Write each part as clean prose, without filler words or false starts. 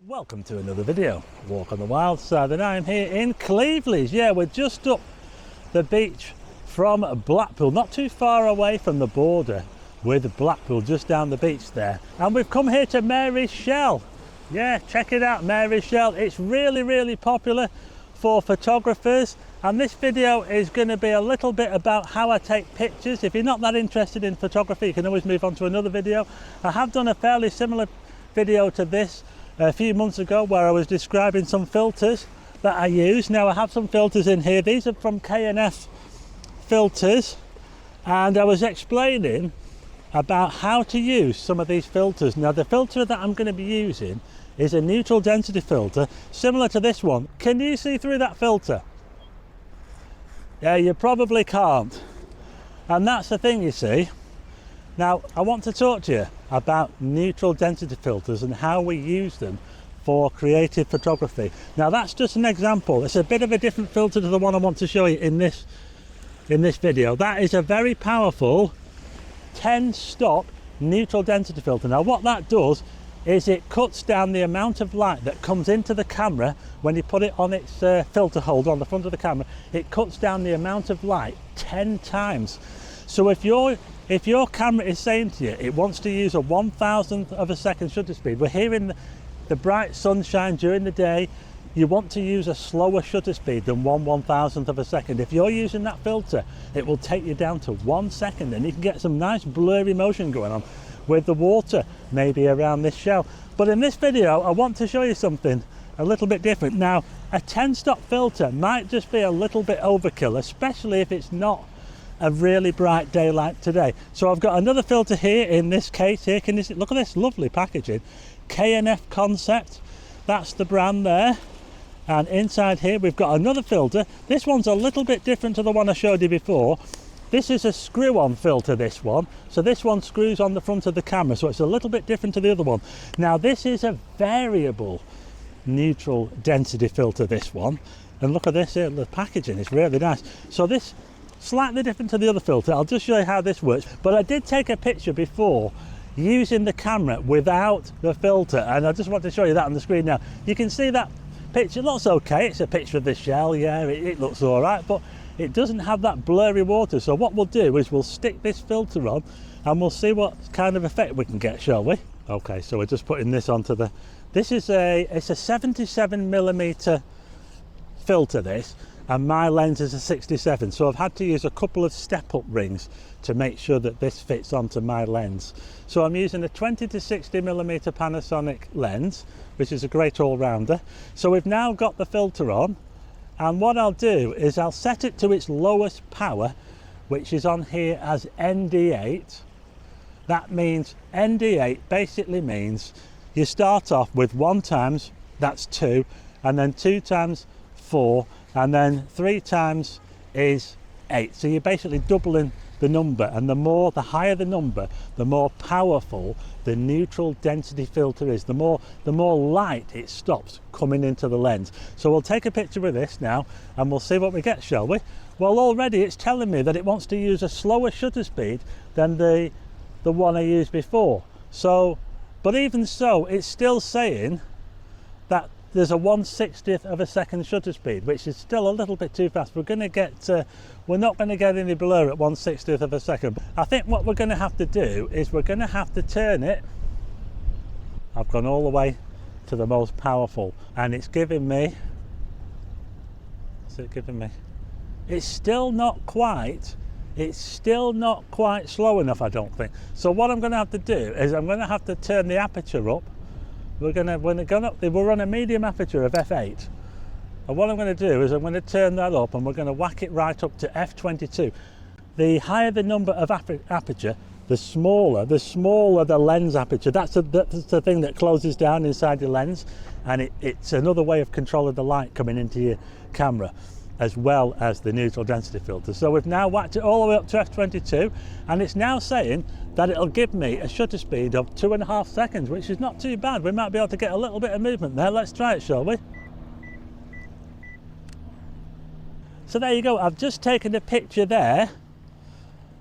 Welcome to another video, Walk on the Wild Side, and I'm here in Cleveleys. Yeah, we're just up the beach from Blackpool, not too far away from the border with Blackpool, just down the beach there. And we've come here to Mary's Shell. Yeah, check it out, Mary's Shell. It's really popular for photographers, and this video is going to be a little bit about how I take pictures. If you're not that interested in photography, you can always move on to another video. I have done a fairly similar video to this a few months ago where I was describing some filters that I use. Now I have some filters in here. These are from K&F filters, and I was explaining about how to use some of these filters. Now the filter that I'm going to be using is a neutral density filter similar to this one. Can you see through that filter? Yeah, you probably can't, and that's the thing, you see. Now I want to talk to you about neutral density filters and how we use them for creative photography. Now that's just an example. It's a bit of a different filter to the one I want to show you in this video. That is a very powerful 10-stop neutral density filter. Now what that does is it cuts down the amount of light that comes into the camera when you put it on its filter holder on the front of the camera. It cuts down the amount of light 10 times. So if your camera is saying to you it wants to use a 1,000th of a second shutter speed, we're here in the bright sunshine during the day, you want to use a slower shutter speed than 1/1000th of a second. If you're using that filter, it will take you down to 1 second, and you can get some nice blurry motion going on with the water maybe around this shell. But in this video I want to show you something a little bit different. Now a 10-stop filter might just be a little bit overkill, especially if it's not a really bright day like today. So I've got another filter here in this case here. Can you see? Look at this lovely packaging. K&F Concept, that's the brand there. And inside here we've got another filter. This one's a little bit different to the one I showed you before. This is a screw-on filter, this one. So this one screws on the front of the camera, so it's a little bit different to the other one. Now this is a variable neutral density filter, this one. And look at this here, the packaging is really nice. So this slightly different to the other filter. I'll just show you how this works. But I did take a picture before using the camera without the filter, and I just want to show you that on the screen now. You can see that picture looks okay. It's a picture of the shell, yeah, it looks all right, but it doesn't have that blurry water. So what we'll do is we'll stick this filter on and we'll see what kind of effect we can get, shall we? Okay, so we're just putting this onto the, it's a 77mm filter, this, and my lens is a 67, so I've had to use a couple of step-up rings to make sure that this fits onto my lens. So I'm using a 20 to 60mm Panasonic lens, which is a great all-rounder. So we've now got the filter on, and what I'll do is I'll set it to its lowest power, which is on here as ND8. That means ND8 basically means you start off with 1 times, that's 2, and then 2 times 4, and then 3 times is 8. So you're basically doubling the number, and the higher the number, the more powerful the neutral density filter is, the more light it stops coming into the lens. So we'll take a picture with this now and we'll see what we get, shall we? Well, already it's telling me that it wants to use a slower shutter speed than the one I used before. So, but even so, it's still saying that there's a 1/60th of a second shutter speed, which is still a little bit too fast. We're not going to get any blur at 1/60th of a second. I think what we're going to have to do is we're going to have to turn it. I've gone all the way to the most powerful, and it's giving me, what's it giving me? It's still not quite slow enough, I don't think. So what I'm going to have to do is I'm going to have to turn the aperture up. We're on a medium aperture of f8, and what I'm going to do is I'm going to turn that up and we're going to whack it right up to f22. The higher the number of aperture, the smaller the lens aperture. That's the thing that closes down inside your lens, and it's another way of controlling the light coming into your camera, as well as the neutral density filter. So we've now whacked it all the way up to f22, and it's now saying that it'll give me a shutter speed of 2.5 seconds, which is not too bad. We might be able to get a little bit of movement there. Let's try it, shall we? So there you go. I've just taken a picture there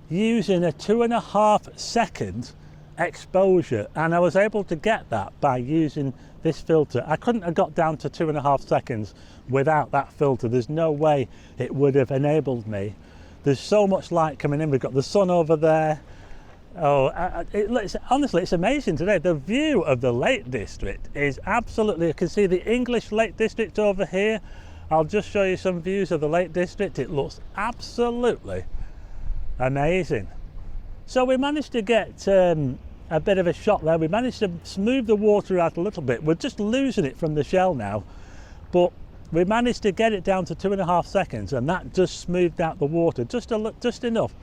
using a 2.5 second exposure, and I was able to get that by using this filter. I couldn't have got down to 2.5 seconds without that filter. There's no way it would have enabled me. There's so much light coming in. We've got the sun over there. Honestly, it's amazing today. The view of the Lake District is absolutely, you can see the English Lake District over here. I'll just show you some views of the Lake District. It looks absolutely amazing. So we managed to get a bit of a shot there. We managed to smooth the water out a little bit. We're just losing it from the shell now, but we managed to get it down to 2.5 seconds, and that just smoothed out the water just enough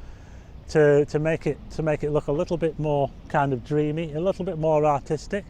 to make it look a little bit more kind of dreamy, a little bit more artistic.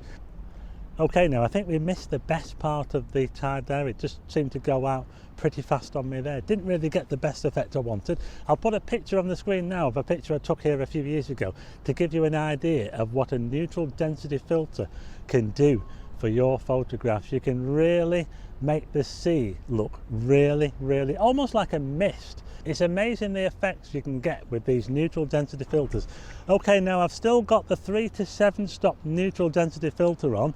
Okay, now I think we missed the best part of the tide there. It just seemed to go out pretty fast on me there. Didn't really get the best effect I wanted. I'll put a picture on the screen now of a picture I took here a few years ago to give you an idea of what a neutral density filter can do for your photographs. You can really make the sea look really almost like a mist. It's amazing the effects you can get with these neutral density filters. Okay, now I've still got the 3 to 7 stop neutral density filter on,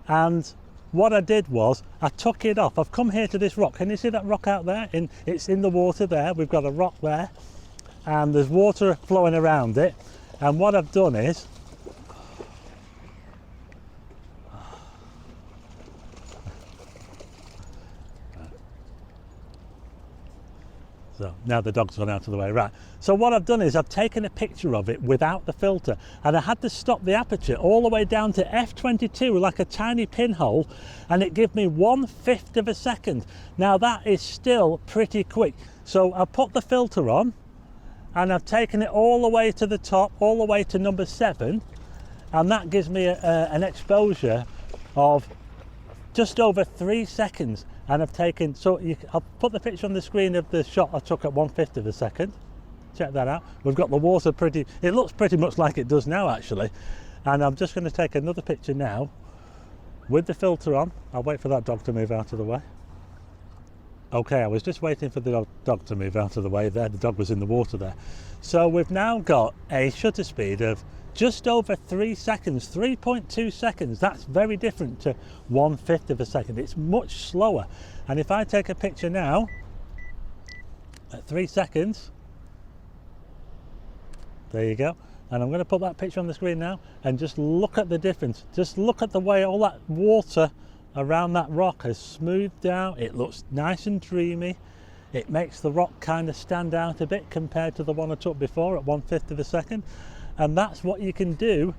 and what I did was I took it off. I've come here to this rock. Can you see that rock out there? It's in the water there. We've got a rock there and there's water flowing around it, and what I've done is so now the dog's gone out of the way, right. So what I've done is I've taken a picture of it without the filter, and I had to stop the aperture all the way down to f22 like a tiny pinhole, and it gave me 1/5 of a second. Now that is still pretty quick. So I put the filter on and I've taken it all the way to the top, all the way to number 7, and that gives me an exposure of just over 3 seconds. And I've taken, I'll put the picture on the screen of the shot I took at 1/5 of a second. Check that out. We've got the water it looks pretty much like it does now actually. And I'm just going to take another picture now with the filter on. I'll wait for that dog to move out of the way. Okay, I was just waiting for the dog to move out of the way there. The dog was in the water there. So we've now got a shutter speed of just over 3 seconds, 3.2 seconds. That's very different to 1/5 of a second. It's much slower. And if I take a picture now at 3 seconds, there you go. And I'm going to put that picture on the screen now and just look at the difference. Just look at the way all that water around that rock has smoothed out. It looks nice and dreamy. It makes the rock kind of stand out a bit compared to the one I took before at 1/5 of a second. And that's what you can do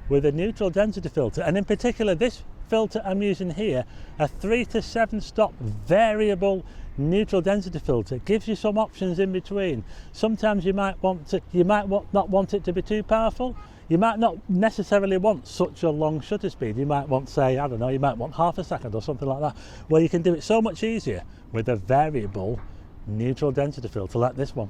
with a neutral density filter. And in particular, this filter I'm using here, a 3 to 7 stop variable neutral density filter, gives you some options in between. Sometimes you might not want it to be too powerful. You might not necessarily want such a long shutter speed. You might want, say, I don't know, you might want 1/2 second or something like that. Well, you can do it so much easier with a variable neutral density filter like this one.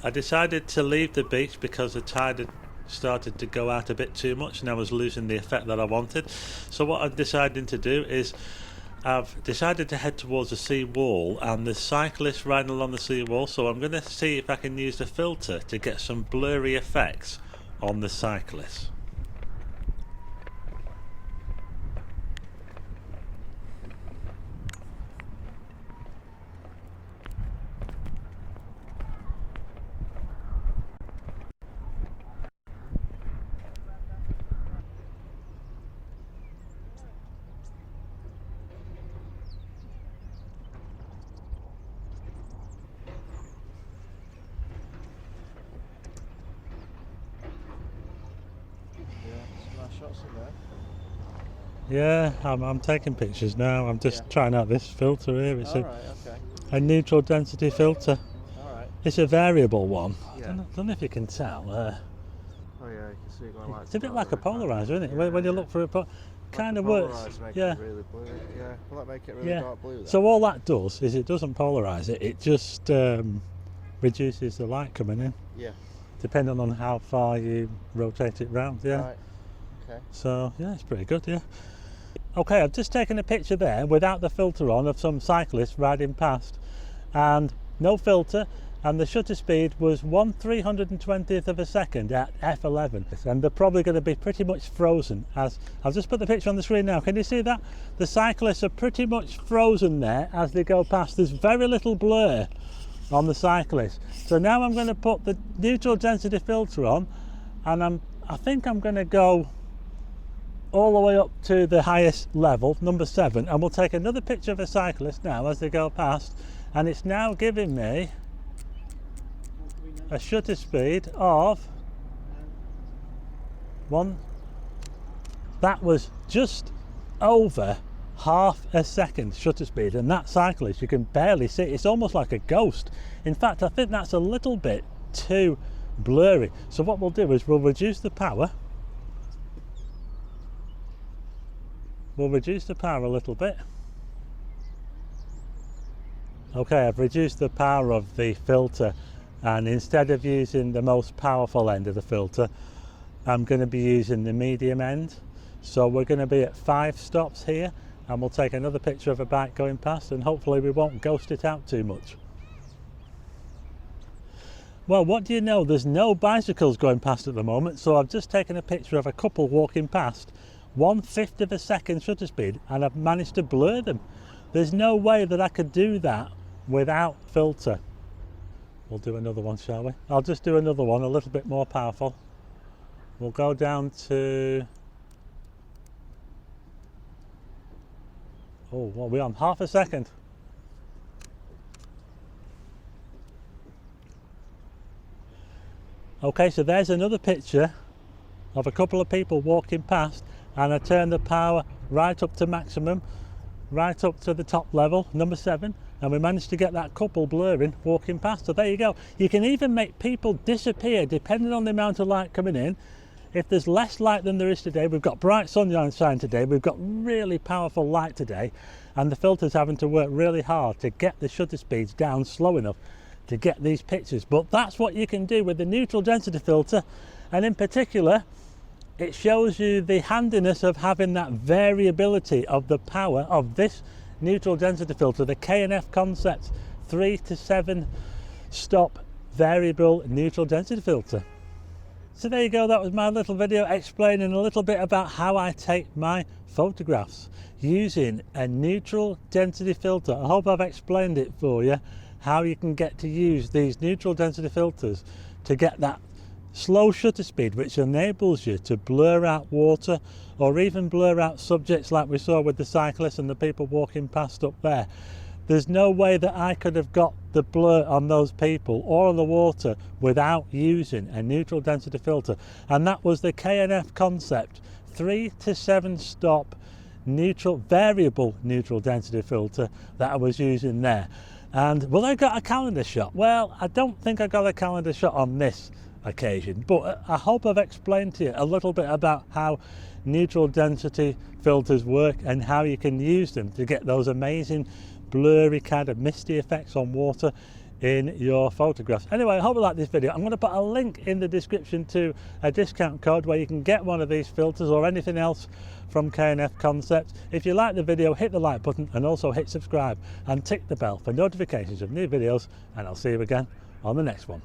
I decided to leave the beach because the tide had started to go out a bit too much and I was losing the effect that I wanted. So what I've decided to do is I've decided to head towards the sea wall, and there's cyclists riding along the sea wall, so I'm going to see if I can use the filter to get some blurry effects on the cyclists. Yeah, I'm taking pictures now. I'm just trying out this filter here. It's a neutral density filter. It's a variable one. I don't know if you can tell. Oh yeah, you can see it going like. It's a bit like a polarizer, isn't it? When you look for a kind of works. Yeah. It really blue. Yeah. Will that make it really dark blue then? So all that does is it doesn't polarize it. It just reduces the light coming in. Yeah. Depending on how far you rotate it round. Yeah. Right. Okay. So yeah, it's pretty good. Yeah. Okay, I've just taken a picture there without the filter on of some cyclists riding past, and no filter, and the shutter speed was 1/320th of a second at f11, and they're probably going to be pretty much frozen. As I'll just put the picture on the screen now. Can you see that? The cyclists are pretty much frozen there as they go past. There's very little blur on the cyclist. So now I'm going to put the neutral density filter on, and I think I'm going to go all the way up to the highest level, number 7, and we'll take another picture of a cyclist now as they go past, and it's now giving me a shutter speed of that was just over half a second shutter speed, and that cyclist you can barely see. It's almost like a ghost. In fact, I think that's a little bit too blurry. So what we'll do is we'll reduce the power. We'll reduce the power a little bit. Okay, I've reduced the power of the filter, and instead of using the most powerful end of the filter, I'm going to be using the medium end. So we're going to be at 5 stops here, and we'll take another picture of a bike going past, and hopefully we won't ghost it out too much. Well, what do you know, there's no bicycles going past at the moment, so I've just taken a picture of a couple walking past, 1/5 of a second shutter speed, and I've managed to blur them. There's no way that I could do that without filter. We'll do another one, shall we? I'll just do another one a little bit more powerful. We'll go down to, oh, what are we on? Half a second. Okay, so there's another picture of a couple of people walking past, and I turned the power right up to maximum, right up to the top level, number 7, and we managed to get that couple blurring walking past. So there you go. You can even make people disappear depending on the amount of light coming in. If there's less light than there is today, we've got bright sunshine today, we've got really powerful light today, and the filter's having to work really hard to get the shutter speeds down slow enough to get these pictures. But that's what you can do with the neutral density filter, and in particular it shows you the handiness of having that variability of the power of this neutral density filter, the K&F Concept 3 to 7 stop variable neutral density filter. So there you go, that was my little video explaining a little bit about how I take my photographs using a neutral density filter. I hope I've explained it for you, how you can get to use these neutral density filters to get that slow shutter speed, which enables you to blur out water or even blur out subjects like we saw with the cyclists and the people walking past up there. There's no way that I could have got the blur on those people or on the water without using a neutral density filter, and that was the K&F Concept 3 to 7 stop variable neutral density filter that I was using there. And will I got a calendar shot? Well, I don't think I got a calendar shot on this occasion, but I hope I've explained to you a little bit about how neutral density filters work and how you can use them to get those amazing blurry kind of misty effects on water in your photographs. Anyway, I hope you like this video. I'm going to put a link in the description to a discount code where you can get one of these filters or anything else from K&F Concepts. If you like the video, hit the like button and also hit subscribe and tick the bell for notifications of new videos, and I'll see you again on the next one.